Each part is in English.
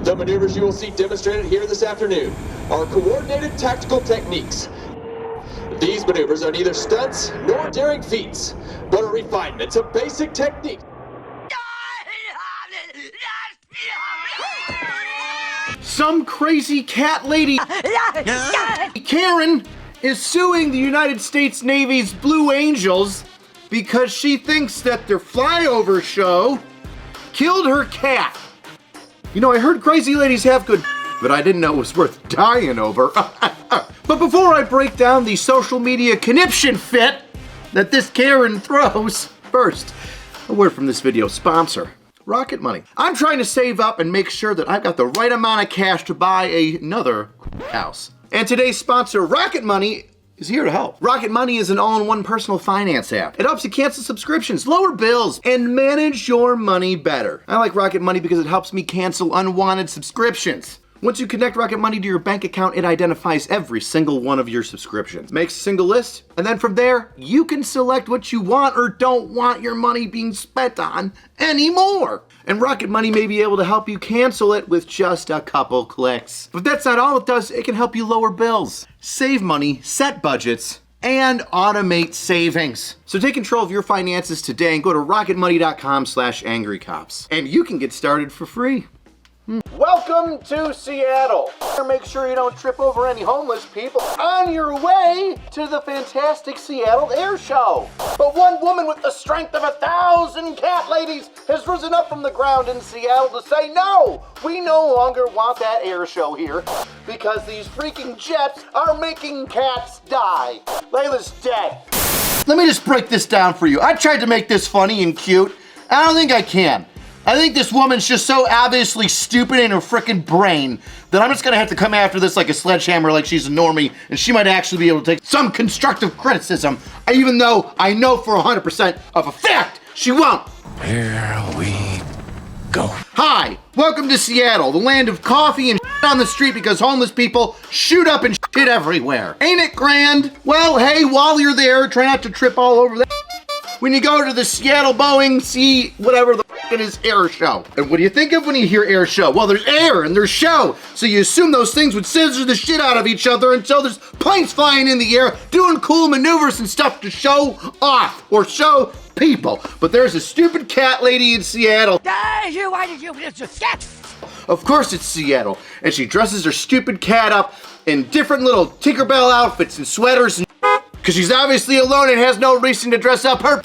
The maneuvers you will see demonstrated here this afternoon are coordinated tactical techniques. These maneuvers are neither stunts nor daring feats, but are refinements of basic technique. Some crazy cat lady, Karen, is suing the United States Navy's Blue Angels because she thinks that their Flyover show killed her cat. You know, I heard crazy ladies have good, but I didn't know it was worth dying over. But before I break down the social media conniption fit that this Karen throws, first, a word from this video's sponsor, Rocket Money. I'm trying to save up and make sure that I've got the right amount of cash to buy another house. And today's sponsor, Rocket Money, is here to help. Rocket Money is an all-in-one personal finance app. It helps you cancel subscriptions, lower bills, and manage your money better. I like Rocket Money because it helps me cancel unwanted subscriptions. Once you connect Rocket Money to your bank account, it identifies every single one of your subscriptions, makes a single list, and then from there, you can select what you want or don't want your money being spent on anymore. And Rocket Money may be able to help you cancel it with just a couple clicks. But that's not all it does. It can help you lower bills, save money, set budgets, and automate savings. So take control of your finances today and go to rocketmoney.com/angrycops. And you can get started for free. Welcome to Seattle. Make sure you don't trip over any homeless people on your way to the fantastic Seattle Air Show. But one woman with the strength of 1,000 cat ladies has risen up from the ground in Seattle to say, no, we no longer want that air show here because these freaking jets are making cats die. Layla's dead. Let me just break this down for you. I tried to make this funny and cute. I don't think I can. I think this woman's just so obviously stupid in her frickin' brain that I'm just gonna have to come after this like a sledgehammer, like she's a normie, and she might actually be able to take some constructive criticism, even though I know for 100% of a fact she won't. Here we go. Hi, welcome to Seattle, the land of coffee and on the street because homeless people shoot up and shit everywhere. Ain't it grand? Well, hey, while you're there, try not to trip all over that. When you go to the Seattle Boeing C whatever the it is air show. And what do you think of when you hear air show? Well, there's air and there's show. So you assume those things would scissor the shit out of each other until there's planes flying in the air doing cool maneuvers and stuff to show off or show people. But there's a stupid cat lady in Seattle. Why did you sketch? Of course it's Seattle. And she dresses her stupid cat up in different little Tinkerbell outfits and sweaters and because she's obviously alone and has no reason to dress up her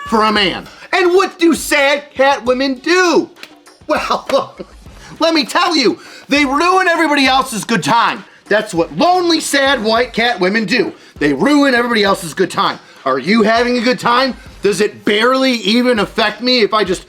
for a man. And what do sad cat women do? Well, let me tell you, they ruin everybody else's good time. That's what lonely, sad white cat women do. They ruin everybody else's good time. Are you having a good time? Does it barely even affect me if I just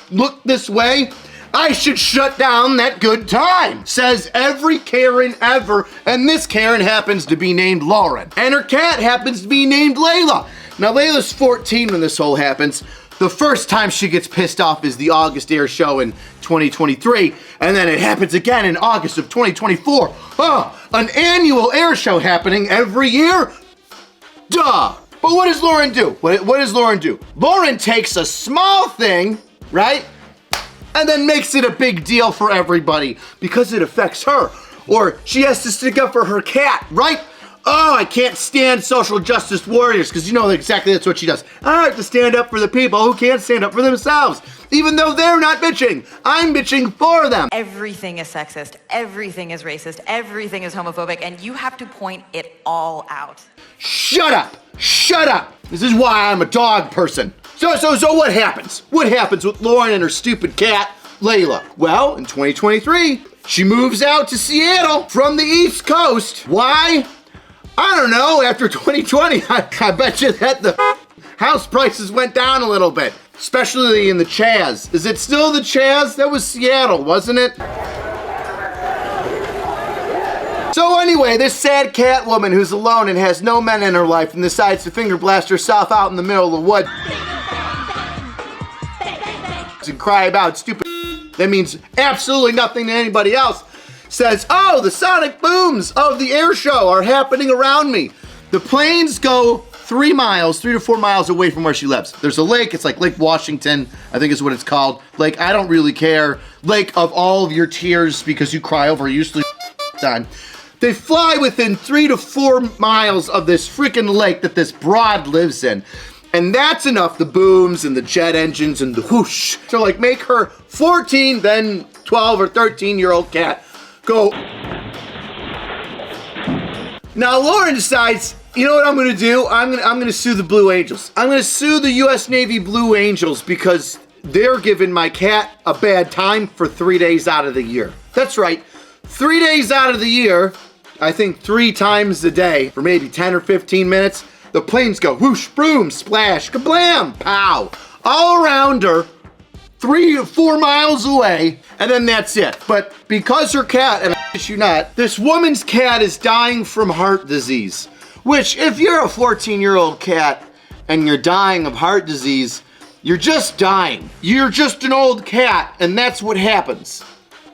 look this way? I should shut down that good time, says every Karen ever, and this Karen happens to be named Lauren. And her cat happens to be named Layla. Now, Layla's 14 when this whole happens. The first time she gets pissed off is the August air show in 2023, and then it happens again in August of 2024. Oh, an annual air show happening every year? Duh. But what does Lauren do? What does Lauren do? Lauren takes a small thing, right? And then makes it a big deal for everybody because it affects her. Or she has to stick up for her cat, right? Oh, I can't stand social justice warriors because you know exactly that's what she does. I have to stand up for the people who can't stand up for themselves, even though they're not bitching. I'm bitching for them. Everything is sexist, everything is racist, everything is homophobic, and you have to point it all out. Shut up! Shut up! This is why I'm a dog person. So what happens? What happens with Lauren and her stupid cat, Layla? Well, in 2023, she moves out to Seattle from the East Coast. Why? I don't know, after 2020, I bet you that the house prices went down a little bit, especially in the Chaz. Is it still the Chaz? That was Seattle, wasn't it? So anyway, this sad cat woman who's alone and has no men in her life and decides to finger blast herself out in the middle of the woods and cry about stupid that means absolutely nothing to anybody else, says, oh, the sonic booms of the air show are happening around me. The planes go 3 to 4 miles away from where she lives. There's a lake, it's like Lake Washington, I think is what it's called. Lake, I don't really care. Lake of all of your tears because you cry over usually time. They fly within 3 to 4 miles of this freaking lake that this broad lives in. And that's enough, the booms and the jet engines and the whoosh, to like make her 14, then 12 or 13-year-old cat go. Now Lauren decides, you know what I'm gonna do? I'm gonna sue the Blue Angels. I'm gonna sue the US Navy Blue Angels because they're giving my cat a bad time for 3 days out of the year. That's right, 3 days out of the year, I think 3 times a day for maybe 10 or 15 minutes, the planes go whoosh, boom, splash, kablam, pow, all around her, 3 to 4 miles away, and then that's it. But because her cat, and I shit you not, this woman's cat is dying from heart disease, which if you're a 14-year-old cat and you're dying of heart disease, you're just dying. You're just an old cat, and that's what happens.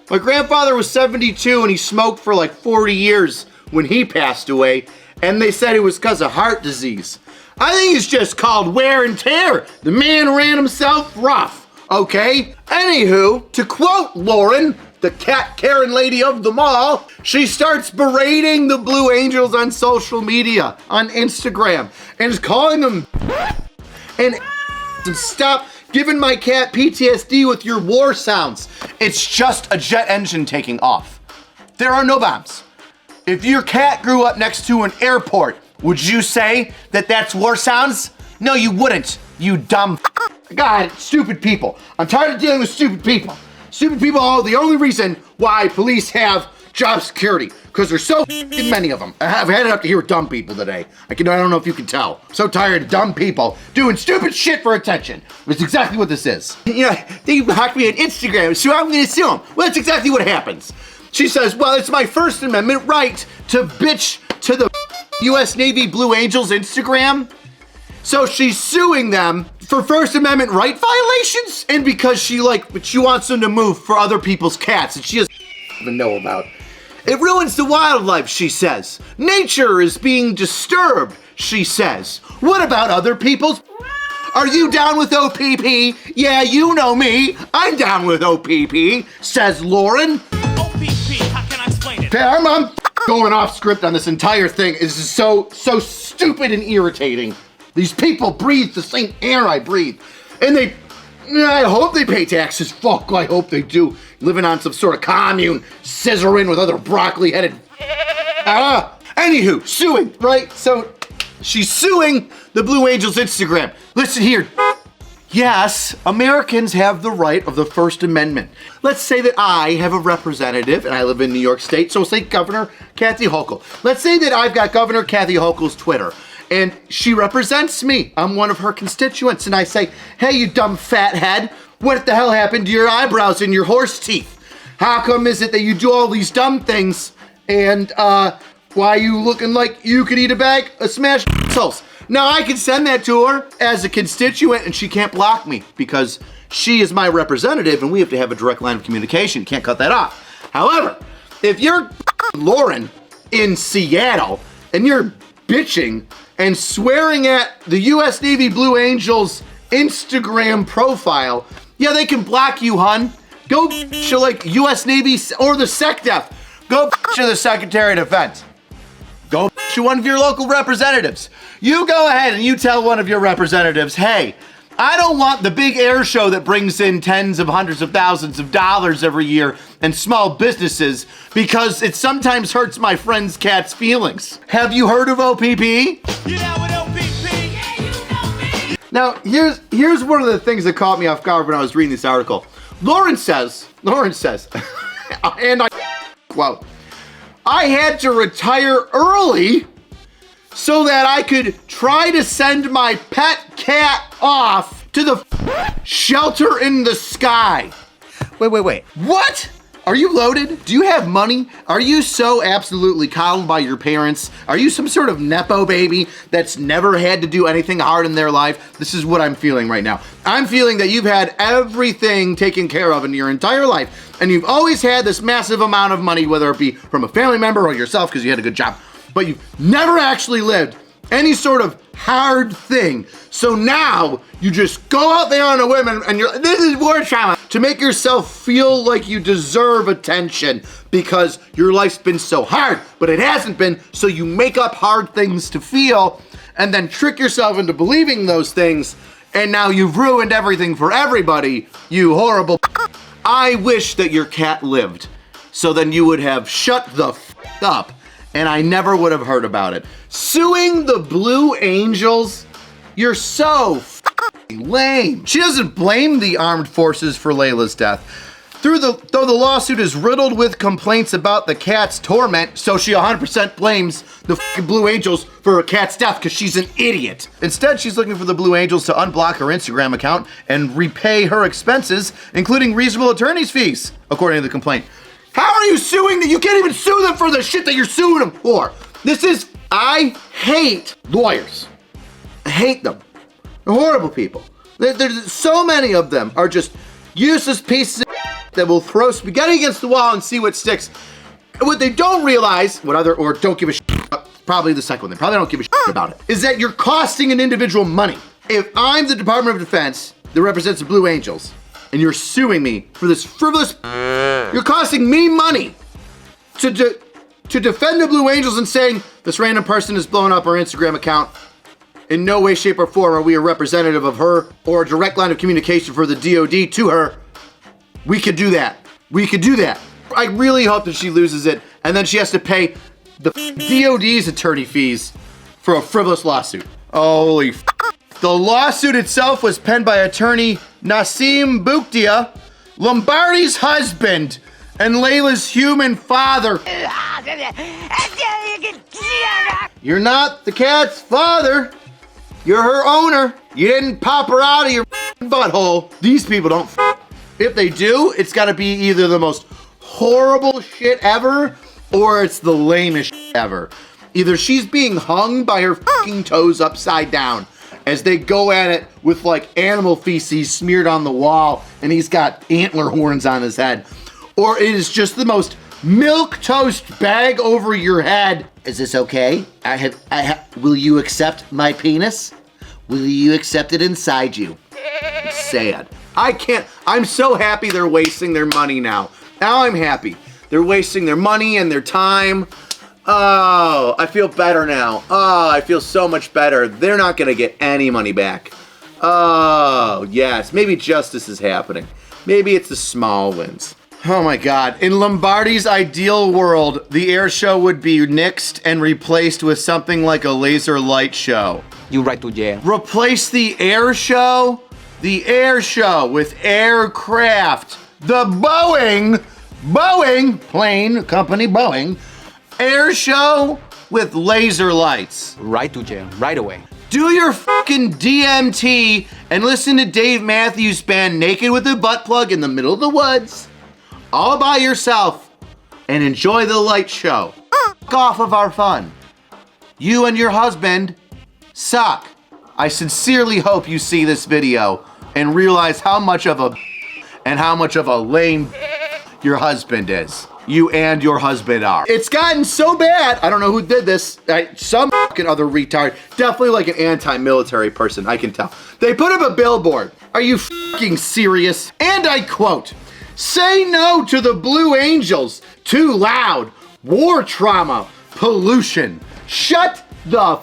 My grandfather was 72 and he smoked for like 40 years when he passed away, and they said it was because of heart disease. I think it's just called wear and tear. The man ran himself rough, okay? Anywho, to quote Lauren, the cat Karen lady of them all, she starts berating the Blue Angels on social media, on Instagram, and is calling them and stop giving my cat PTSD with your war sounds. It's just a jet engine taking off. There are no bombs. If your cat grew up next to an airport, would you say that that's war sounds? No, you wouldn't, you dumb God, stupid people. I'm tired of dealing with stupid people. Stupid people are the only reason why police have job security, because there's so many of them. I've had it up to here with dumb people today. I don't know if you can tell. I'm so tired of dumb people doing stupid shit for attention. It's exactly what this is. You know, they blocked me on Instagram, so I'm gonna sue them. Well, that's exactly what happens. She says, well, it's my First Amendment right to bitch to the US Navy Blue Angels Instagram. So she's suing them for First Amendment right violations, and because she wants them to move for other people's cats that she doesn't even know about. It ruins the wildlife, she says. Nature is being disturbed, she says. What about other people's? Are you down with OPP? Yeah, you know me. I'm down with OPP, says Lauren. OPP, how can I explain it? I'm going off script on this entire thing. This is so stupid and irritating. These people breathe the same air I breathe. And I hope they pay taxes. Fuck, I hope they do. Living on some sort of commune, scissoring with other broccoli-headed. Anywho, suing, right? So she's suing the Blue Angels Instagram. Listen here. Yes, Americans have the right of the First Amendment. Let's say that I have a representative and I live in New York State, so say Governor Kathy Hochul. Let's say that I've got Governor Kathy Hochul's Twitter and she represents me. I'm one of her constituents and I say, hey, you dumb fat head, what the hell happened to your eyebrows and your horse teeth? How come is it that you do all these dumb things and why are you looking like you could eat a bag of smashed souls? Now I can send that to her as a constituent and she can't block me because she is my representative and we have to have a direct line of communication. Can't cut that off. However, if you're Lauren in Seattle and you're bitching and swearing at the US Navy Blue Angels Instagram profile, yeah, they can block you, hun. Go to like US Navy or the SecDef. Go to the Secretary of Defense. Go to one of your local representatives. You go ahead and you tell one of your representatives, hey, I don't want the big air show that brings in tens of hundreds of thousands of dollars every year and small businesses because it sometimes hurts my friend's cat's feelings. Have you heard of OPP? You know what OPP? Yeah, you know me. Now, here's one of the things that caught me off guard when I was reading this article. Lauren says, and I quote, I had to retire early so that I could try to send my pet cat off to the shelter in the sky. Wait. What? Are you loaded? Do you have money? Are you so absolutely coddled by your parents? Are you some sort of Nepo baby that's never had to do anything hard in their life? This is what I'm feeling right now. I'm feeling that you've had everything taken care of in your entire life, and you've always had this massive amount of money, whether it be from a family member or yourself because you had a good job, but you've never actually lived any sort of hard thing. So now you just go out there on a whim and this is war trauma to make yourself feel like you deserve attention because your life's been so hard, but it hasn't been. So you make up hard things to feel and then trick yourself into believing those things. And now you've ruined everything for everybody, you horrible. I wish that your cat lived. So then you would have shut the f up and I never would have heard about it. Suing the Blue Angels? You're so f***ing lame. She doesn't blame the armed forces for Layla's death. Though the lawsuit is riddled with complaints about the cat's torment, so she 100% blames the f***ing Blue Angels for her cat's death because she's an idiot. Instead, she's looking for the Blue Angels to unblock her Instagram account and repay her expenses, including reasonable attorney's fees, according to the complaint. How are you suing them? You can't even sue them for the shit that you're suing them for. I hate lawyers. I hate them. They're horrible people. There's so many of them are just useless pieces of that will throw spaghetti against the wall and see what sticks. And what they don't realize, or don't give a shit about, probably the second one, they probably don't give a shit about it, is that you're costing an individual money. If I'm the Department of Defense that represents the Blue Angels, and you're suing me for this frivolous, you're costing me money to defend the Blue Angels and saying this random person has blown up our Instagram account. In no way, shape, or form are we a representative of her or a direct line of communication for the DOD to her. We could do that. We could do that. I really hope that she loses it and then she has to pay the DOD's attorney fees for a frivolous lawsuit. Holy f***. The lawsuit itself was penned by attorney Nassim Bouktia, Lombardi's husband and Layla's human father. You're not the cat's father. You're her owner. You didn't pop her out of your butthole. These people don't. If they do, it's gotta be either the most horrible shit ever or it's the lamest shit ever. Either she's being hung by her fucking toes upside down as they go at it with like animal feces smeared on the wall and he's got antler horns on his head. Or it is just the most milquetoast bag over your head. Is this okay? Will you accept my penis? Will you accept it inside you? It's sad. I'm so happy they're wasting their money now. Now I'm happy. They're wasting their money and their time. Oh, I feel better now. Oh, I feel so much better. They're not gonna get any money back. Oh, yes, maybe justice is happening. Maybe it's the small wins. Oh my God, in Lombardi's ideal world, the air show would be nixed and replaced with something like a laser light show. You right to jail. Replace the air show? The air show with aircraft. The Boeing plane company Boeing, air show with laser lights. Right to jail, right away. Do your fucking DMT and listen to Dave Matthews Band naked with a butt plug in the middle of the woods, all by yourself, and enjoy the light show. Fuck off of our fun. You and your husband suck. I sincerely hope you see this video and realize how much of a lame your husband is. You and your husband are. It's gotten so bad, I don't know who did this, some fucking other retard, definitely like an anti-military person, I can tell. They put up a billboard. Are you fucking serious? And I quote, "Say no to the Blue Angels, too loud, war trauma, pollution." Shut the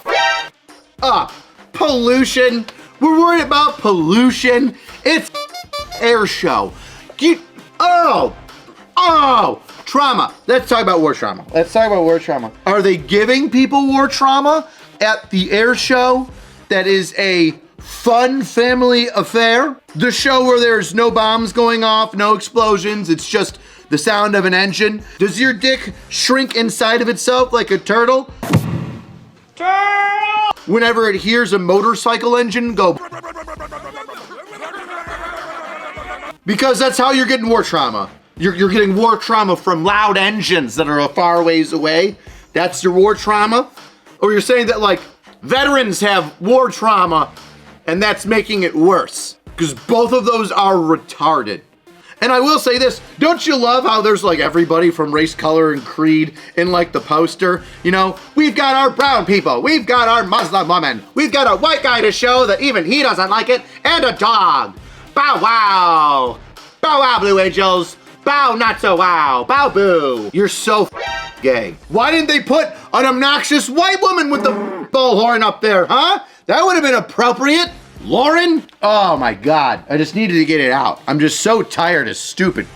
up. Pollution? We're worried about pollution? It's air show. Trauma. Let's talk about war trauma. Are they giving people war trauma at the air show that is a fun family affair? The show where there's no bombs going off, no explosions, it's just the sound of an engine? Does your dick shrink inside of itself like a turtle? Turtle! Whenever it hears a motorcycle engine go. Because that's how you're getting war trauma. You're getting war trauma from loud engines that are a far ways away. That's your war trauma? Or you're saying that like veterans have war trauma and that's making it worse. Because both of those are retarded. And I will say this, don't you love how there's like everybody from race, color, and creed in like the poster? You know, we've got our brown people, we've got our Muslim woman, we've got a white guy to show that even he doesn't like it, and a dog. Bow wow. Bow wow, Blue Angels. Bow not so wow. Bow boo. You're so gay. Why didn't they put an obnoxious white woman with the bullhorn up there, huh? That would have been appropriate. Lauren? Oh my God, I just needed to get it out. I'm just so tired of stupid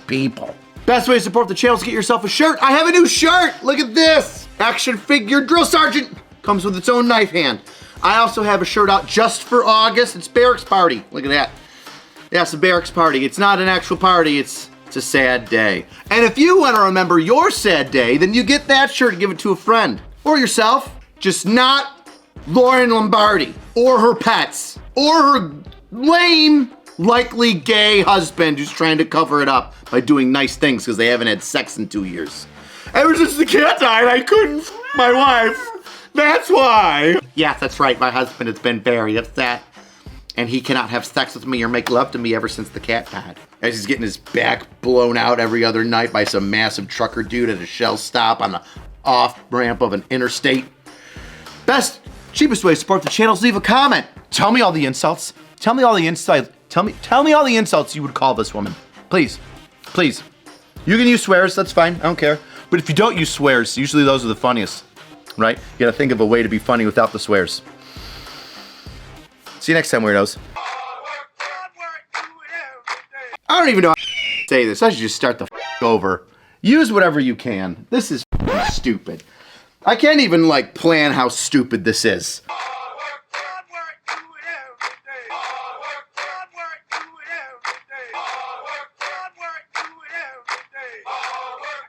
people. Best way to support the channel is to get yourself a shirt. I have a new shirt, look at this. Action figure drill sergeant. Comes with its own knife hand. I also have a shirt out just for August. It's Barracks Party, look at that. Yeah, it's a Barracks Party. It's not an actual party, it's a sad day. And if you want to remember your sad day, then you get that shirt and give it to a friend. Or yourself, just not Lauren Lombardi, or her pets, or her lame, likely gay husband who's trying to cover it up by doing nice things because they haven't had sex in 2 years. Ever since the cat died, I couldn't f my wife. That's why. Yeah, that's right, my husband has been very upset. And he cannot have sex with me or make love to me ever since the cat died. As he's getting his back blown out every other night by some massive trucker dude at a Shell stop on the off-ramp of an interstate. Best, cheapest way to support the channel is leave a comment. Tell me all the insults. Tell me all the insults. Tell me all the insults you would call this woman. Please, please. You can use swears, that's fine, I don't care. But if you don't use swears, usually those are the funniest, right? You gotta think of a way to be funny without the swears. See you next time, weirdos. I don't even know how to say this. I should just start the over. Use whatever you can. This is stupid. I can't even like plan how stupid this is.